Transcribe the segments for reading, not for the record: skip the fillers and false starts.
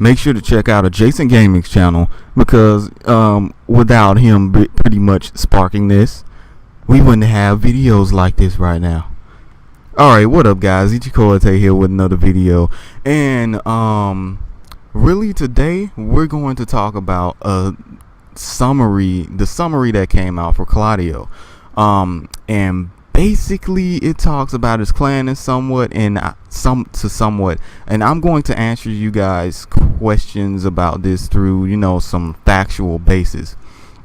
make sure to check out Adjacent Gaming's channel because without him pretty much sparking this, we wouldn't have videos like this right now. Alright, what up guys, Ichi here with another video, and really today we're going to talk about the summary that came out for Claudio, and basically it talks about his clan and somewhat, and I'm going to answer you guys questions about this through, you know, some factual basis.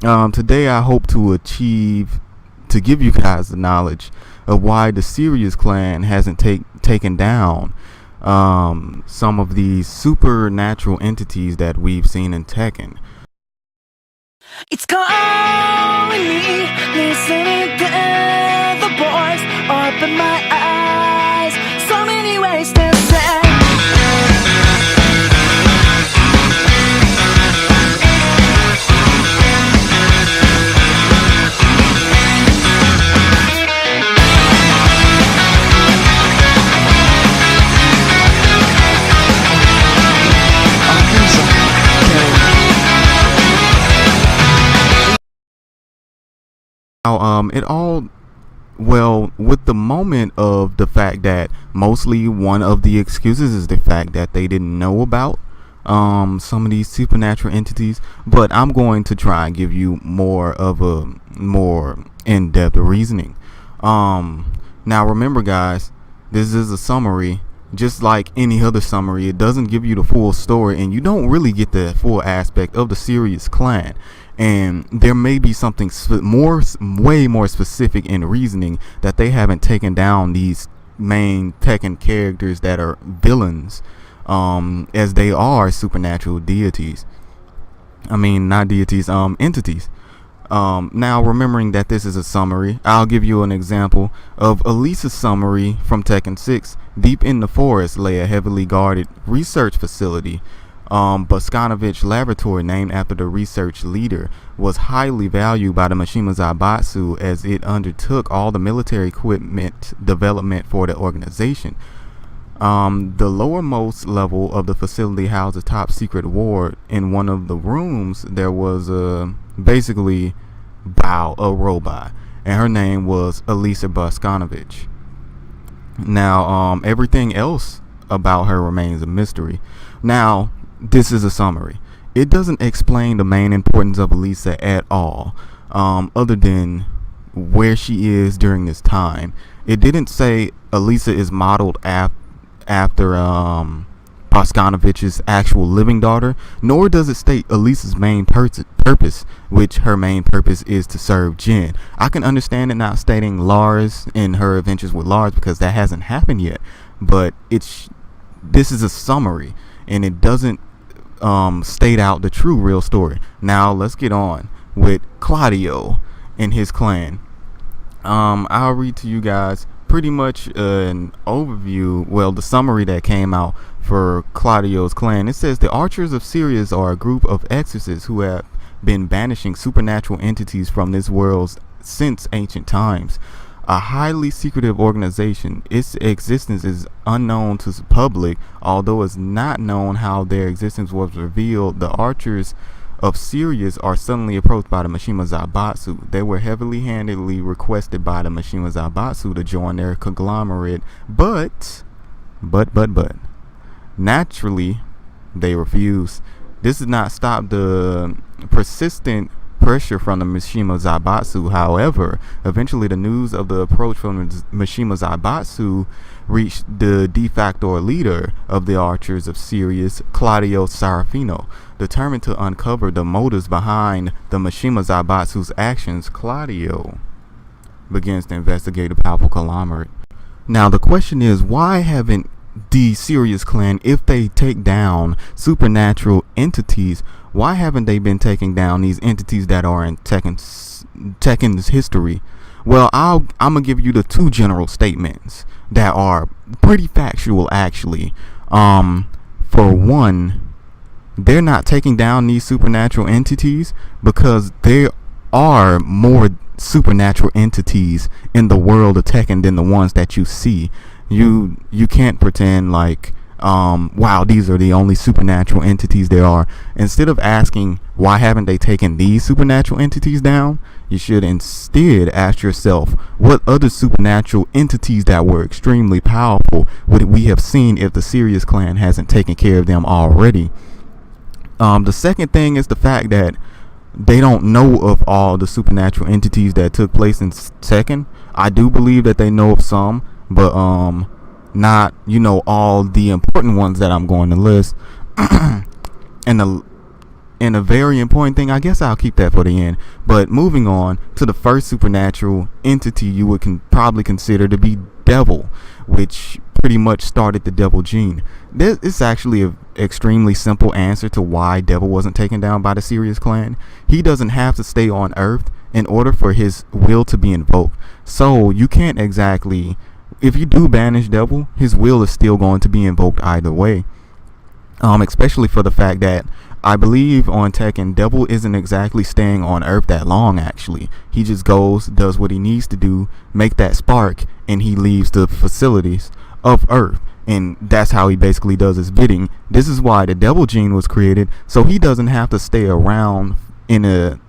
Today I hope to give you guys the knowledge of why the Sirius clan hasn't taken down some of these supernatural entities that we've seen in Tekken. It's calling me, listening to the voice, open my eyes, so many ways to say. With the moment of the fact that mostly one of the excuses is the fact that they didn't know about some of these supernatural entities, but I'm going to try and give you more of a more in-depth reasoning. Now remember guys, this is a summary. Just like any other summary, it doesn't give you the full story, and you don't really get the full aspect of the Sirius clan. And there may be something way more specific in reasoning that they haven't taken down these main Tekken characters that are villains, as they are supernatural deities. I mean, not deities, entities. Now, remembering that this is a summary, I'll give you an example of Elisa's summary from Tekken 6. Deep in the forest lay a heavily guarded research facility. Boskanovich Laboratory, named after the research leader, was highly valued by the Mishima Zaibatsu as it undertook all the military equipment development for the organization. The lowermost level of the facility housed a top secret ward. In one of the rooms there was basically a robot, and her name was Elisa Boskanovich. Now everything else about her remains a mystery. Now this is a summary. It doesn't explain the main importance of Elisa at all, other than where she is during this time. It didn't say Elisa is modeled after Boskanovich's actual living daughter, nor does it state Elisa's main purpose, which her main purpose is to serve Jin. I can understand it not stating Lars in her adventures with Lars because that hasn't happened yet, but this is a summary and it doesn't state out the true real story. Now let's get on with Claudio and his clan. I'll read to you guys pretty much an overview, the summary that came out for Claudio's clan. It says the Archers of Sirius are a group of exorcists who have been banishing supernatural entities from this world since ancient times. A highly secretive organization. Its existence is unknown to the public, although it's not known how their existence was revealed. The Archers of Sirius are suddenly approached by the Mishima Zaibatsu. They were heavily-handedly requested by the Mishima Zaibatsu to join their conglomerate, but naturally they refused. This did not stop the persistent pressure from the Mishima Zaibatsu. However, eventually the news of the approach from the Mishima Zaibatsu reached the de facto leader of the Archers of Sirius, Claudio Serafino. Determined to uncover the motives behind the Mishima Zaibatsu's actions, Claudio begins to investigate a powerful conglomerate. Now the question is, why haven't the Sirius clan, if they take down supernatural entities, why haven't they been taking down these entities that are in Tekken's history? Well, I'm gonna give you the two general statements that are pretty factual actually. For one, they're not taking down these supernatural entities because there are more supernatural entities in the world of Tekken than the ones that you see. You can't pretend like wow, these are the only supernatural entities there are. Instead of asking why haven't they taken these supernatural entities down, you should instead ask yourself what other supernatural entities that were extremely powerful would we have seen if the Sirius clan hasn't taken care of them already. The second thing is the fact that they don't know of all the supernatural entities that took place in Tekken. I do believe that they know of some, but not, all the important ones that I'm going to list. And a very important thing, I guess I'll keep that for the end. But moving on to the first supernatural entity you would probably consider to be Devil, which pretty much started the Devil gene. This is actually an extremely simple answer to why Devil wasn't taken down by the Sirius clan. He doesn't have to stay on Earth in order for his will to be invoked. So you can't exactly, if you do banish Devil, his will is still going to be invoked either way. Especially for the fact that I believe on Tekken, Devil isn't exactly staying on Earth that long, actually. He just goes, does what he needs to do, make that spark, and he leaves the facilities of Earth. And that's how he basically does his bidding. This is why the Devil gene was created, so he doesn't have to stay around in a,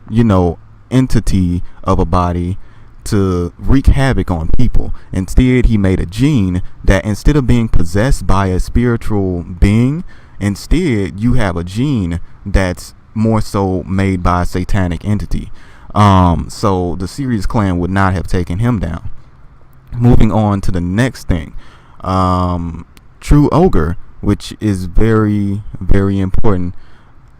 entity of a body to wreak havoc on people. Instead, he made a gene that instead of being possessed by a spiritual being, instead you have a gene that's more so made by a satanic entity. So the Sirius clan would not have taken him down. Moving on to the next thing, True Ogre, which is very, very important.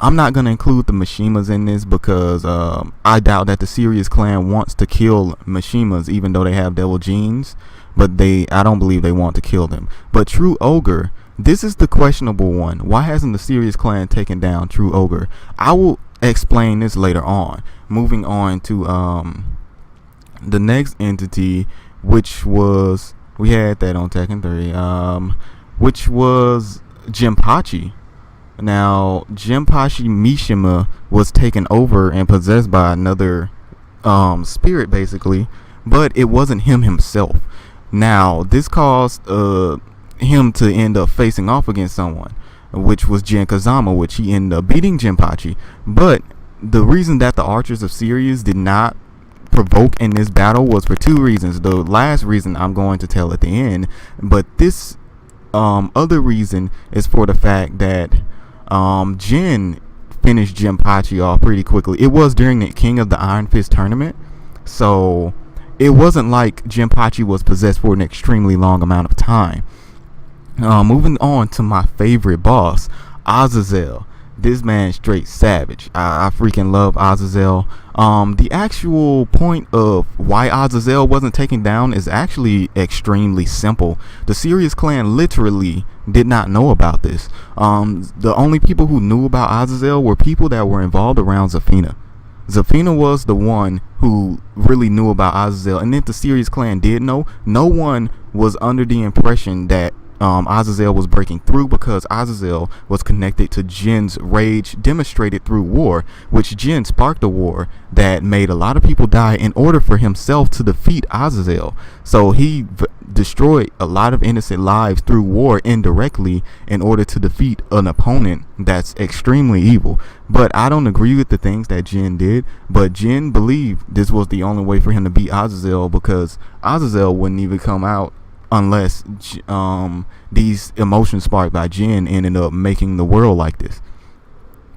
I'm not going to include the Mishimas in this because I doubt that the Sirius clan wants to kill Mishimas, even though they have devil genes. But I don't believe they want to kill them. But True Ogre, this is the questionable one. Why hasn't the Sirius clan taken down True Ogre? I will explain this later on. Moving on to the next entity, which was, we had that on Tekken 3, which was Jinpachi. Now, Jinpachi Mishima was taken over and possessed by another spirit, basically, but it wasn't him himself. Now, this caused him to end up facing off against someone, which was Jin Kazama, which he ended up beating Jinpachi. But the reason that the Archers of Sirius did not provoke in this battle was for two reasons. The last reason I'm going to tell at the end, but this other reason is for the fact that Jin finished Jinpachi off pretty quickly. It was during the King of the Iron Fist tournament, so it wasn't like Jinpachi was possessed for an extremely long amount of time. Moving on to my favorite boss, Azazel. This man's straight savage. I freaking love Azazel. The actual point of why Azazel wasn't taken down is actually extremely simple. The Sirius clan literally did not know about this. The only people who knew about Azazel were people that were involved around Zafina. Zafina was the one who really knew about Azazel, and if the Sirius clan did know, no one was under the impression that Azazel was breaking through, because Azazel was connected to Jin's rage demonstrated through war, which Jin sparked a war that made a lot of people die in order for himself to defeat Azazel. So he destroyed a lot of innocent lives through war indirectly in order to defeat an opponent that's extremely evil. But I don't agree with the things that Jin did, but Jin believed this was the only way for him to beat Azazel, because Azazel wouldn't even come out unless these emotions sparked by Jin ended up making the world like this,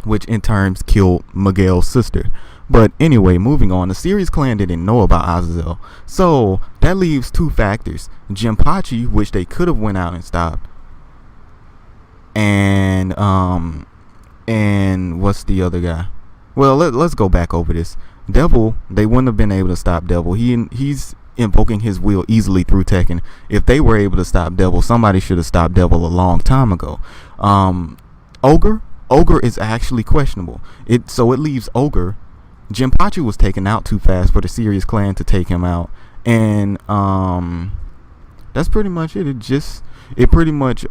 which in turn killed Miguel's sister. But anyway, moving on, the Sirius clan didn't know about Azazel, so that leaves two factors: Jinpachi, which they could have went out and stopped, and what's the other guy? Well, let's go back over this. Devil, they wouldn't have been able to stop Devil. He's invoking his will easily through Tekken. If they were able to stop Devil, somebody should have stopped Devil a long time ago. Ogre is actually questionable. It leaves Ogre. Jinpachi was taken out too fast for the Sirius clan to take him out, and that's pretty much it. It pretty much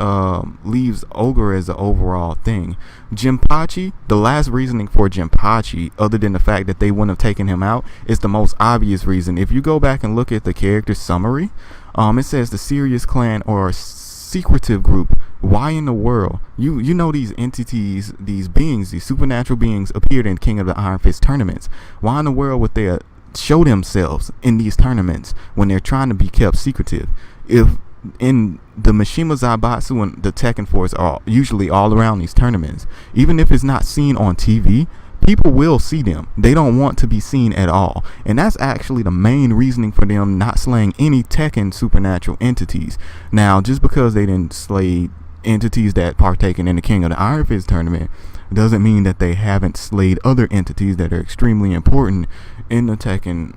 leaves Ogre as the overall thing. Jinpachi, the last reasoning for Jinpachi, other than the fact that they wouldn't have taken him out, is the most obvious reason. If you go back and look at the character summary, it says the Sirius clan are a secretive group Why in the world? You know these entities, these beings, these supernatural beings appeared in King of the Iron Fist tournaments. Why in the world would they show themselves in these tournaments when they're trying to be kept secretive? If in the Mishima Zaibatsu and the Tekken Force are usually all around these tournaments, even if it's not seen on TV, people will see them. They don't want to be seen at all. And that's actually the main reasoning for them not slaying any Tekken supernatural entities. Now, just because they didn't slay entities that partaken in the King of the Iron Fist tournament doesn't mean that they haven't slayed other entities that are extremely important in the Tekken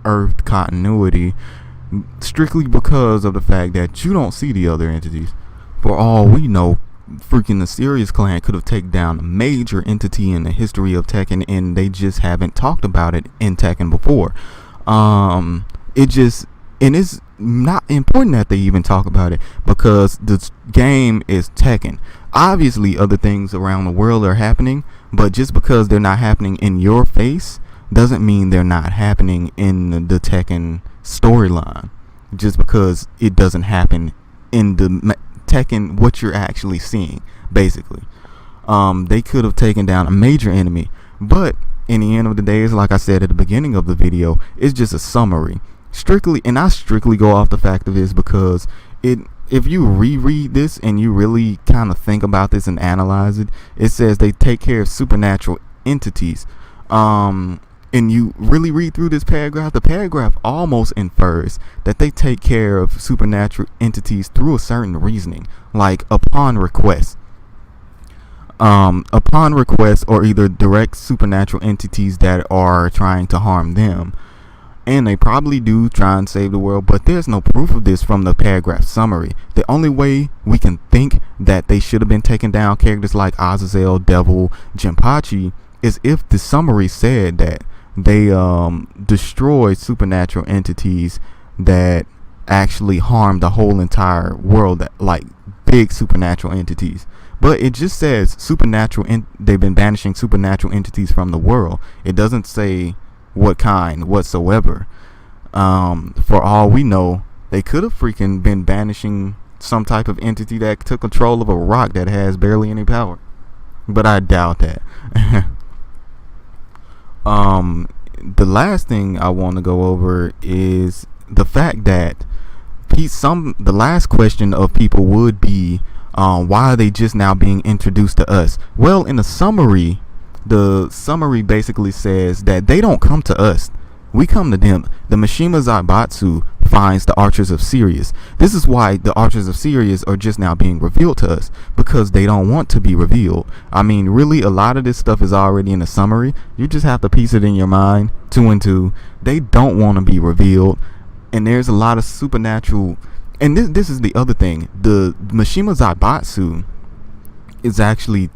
Earth continuity, strictly because of the fact that you don't see the other entities. For all we know, freaking the Sirius clan could have taken down a major entity in the history of Tekken, and they just haven't talked about it in Tekken before. It's not important that they even talk about it, because this game is Tekken. Obviously other things around the world are happening, but just because they're not happening in your face doesn't mean they're not happening in the Tekken storyline. Just because it doesn't happen in the Tekken, what you're actually seeing, basically. They could have taken down a major enemy, but in the end of the day, it's like I said at the beginning of the video, it's just a summary. I strictly go off the fact of this because if you reread this and you really kind of think about this and analyze it, it says they take care of supernatural entities. And you really read through this paragraph, the paragraph almost infers that they take care of supernatural entities through a certain reasoning, like upon request. Upon request, or either direct supernatural entities that are trying to harm them. And they probably do try and save the world, but there's no proof of this from the paragraph summary. The only way we can think that they should have been taking down characters like Azazel, Devil, Jinpachi is if the summary said that they destroy supernatural entities that actually harm the whole entire world, like big supernatural entities. But it just says supernatural, they've been banishing supernatural entities from the world. It doesn't say what kind whatsoever. For all we know, they could have freaking been banishing some type of entity that took control of a rock that has barely any power, but I doubt that. The last thing I want to go over is the fact that the last question of people would be, why are they just now being introduced to us? Well, in the summary basically says that they don't come to us, we come to them. The Mishima Zaibatsu finds the Archers of Sirius. This is why the Archers of Sirius are just now being revealed to us, because they don't want to be revealed. I mean, really, a lot of this stuff is already in the summary. You just have to piece it in your mind, 2 and 2. They don't want to be revealed, and there's a lot of supernatural. And this is the other thing. The Mishima Zaibatsu is actually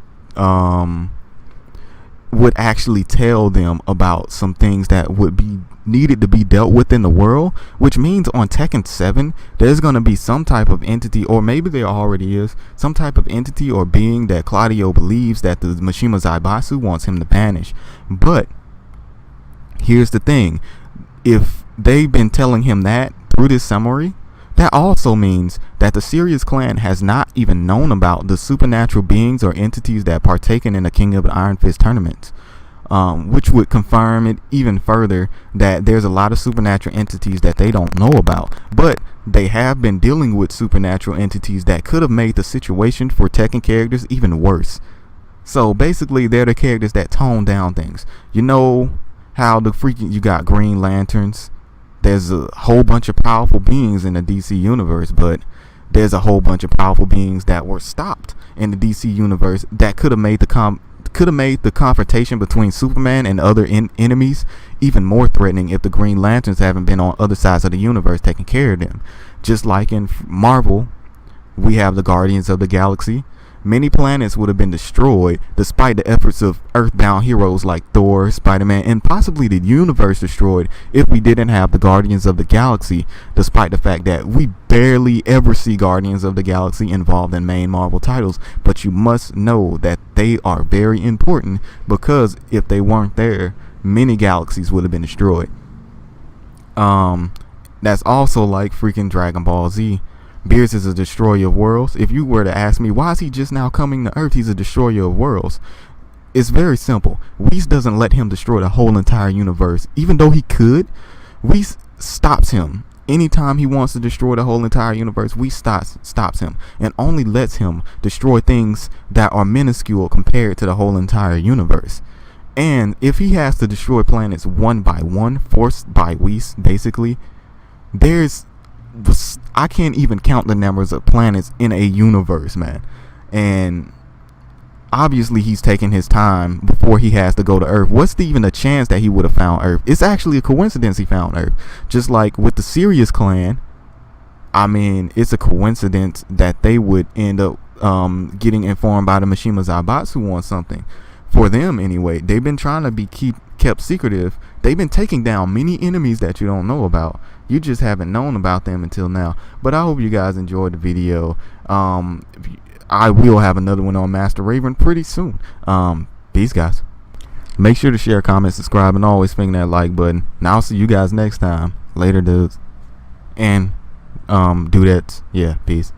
would actually tell them about some things that would be needed to be dealt with in the world, which means on Tekken 7 there's going to be some type of entity, or maybe there already is, some type of entity or being that Claudio believes that the Mishima Zaibatsu wants him to banish. But here's the thing, if they've been telling him that through this summary, that also means that the Sirius clan has not even known about the supernatural beings or entities that partaken in the King of the Iron Fist tournaments, which would confirm it even further that there's a lot of supernatural entities that they don't know about. But they have been dealing with supernatural entities that could have made the situation for Tekken characters even worse. So basically, they're the characters that tone down things. You know how you got Green Lanterns. There's a whole bunch of powerful beings in the DC universe, but there's a whole bunch of powerful beings that were stopped in the DC universe that could have made the confrontation between Superman and other enemies even more threatening if the Green Lanterns haven't been on other sides of the universe taking care of them. Just like in Marvel, we have the Guardians of the Galaxy. Many planets would have been destroyed despite the efforts of earthbound heroes like Thor, Spider-Man, and possibly the universe destroyed if we didn't have the Guardians of the Galaxy, despite the fact that we barely ever see Guardians of the Galaxy involved in main Marvel titles. But you must know that they are very important, because if they weren't there, many galaxies would have been destroyed. That's also like freaking Dragon Ball Z. Beerus is a destroyer of worlds. If you were to ask me, why is he just now coming to Earth? He's a destroyer of worlds. It's very simple. Whis doesn't let him destroy the whole entire universe. Even though he could, Whis stops him. Anytime he wants to destroy the whole entire universe, Whis stops him and only lets him destroy things that are minuscule compared to the whole entire universe. And if he has to destroy planets one by one, forced by Whis, basically, I can't even count the numbers of planets in a universe, man. And obviously he's taking his time before he has to go to Earth. What's even the chance that he would have found Earth? It's actually a coincidence he found Earth. Just like with the Sirius clan, I mean, it's a coincidence that they would end up getting informed by the Mishima Zaibatsu on something. For them, anyway, they've been trying to be kept secretive. They've been taking down many enemies that you don't know about. You just haven't known about them until now. But I hope you guys enjoyed the video. I will have another one on Master Raven pretty soon. Peace, guys. Make sure to share, comment, subscribe, and always finger that like button. Now I'll see you guys next time. Later, dudes. And do that. Yeah, peace.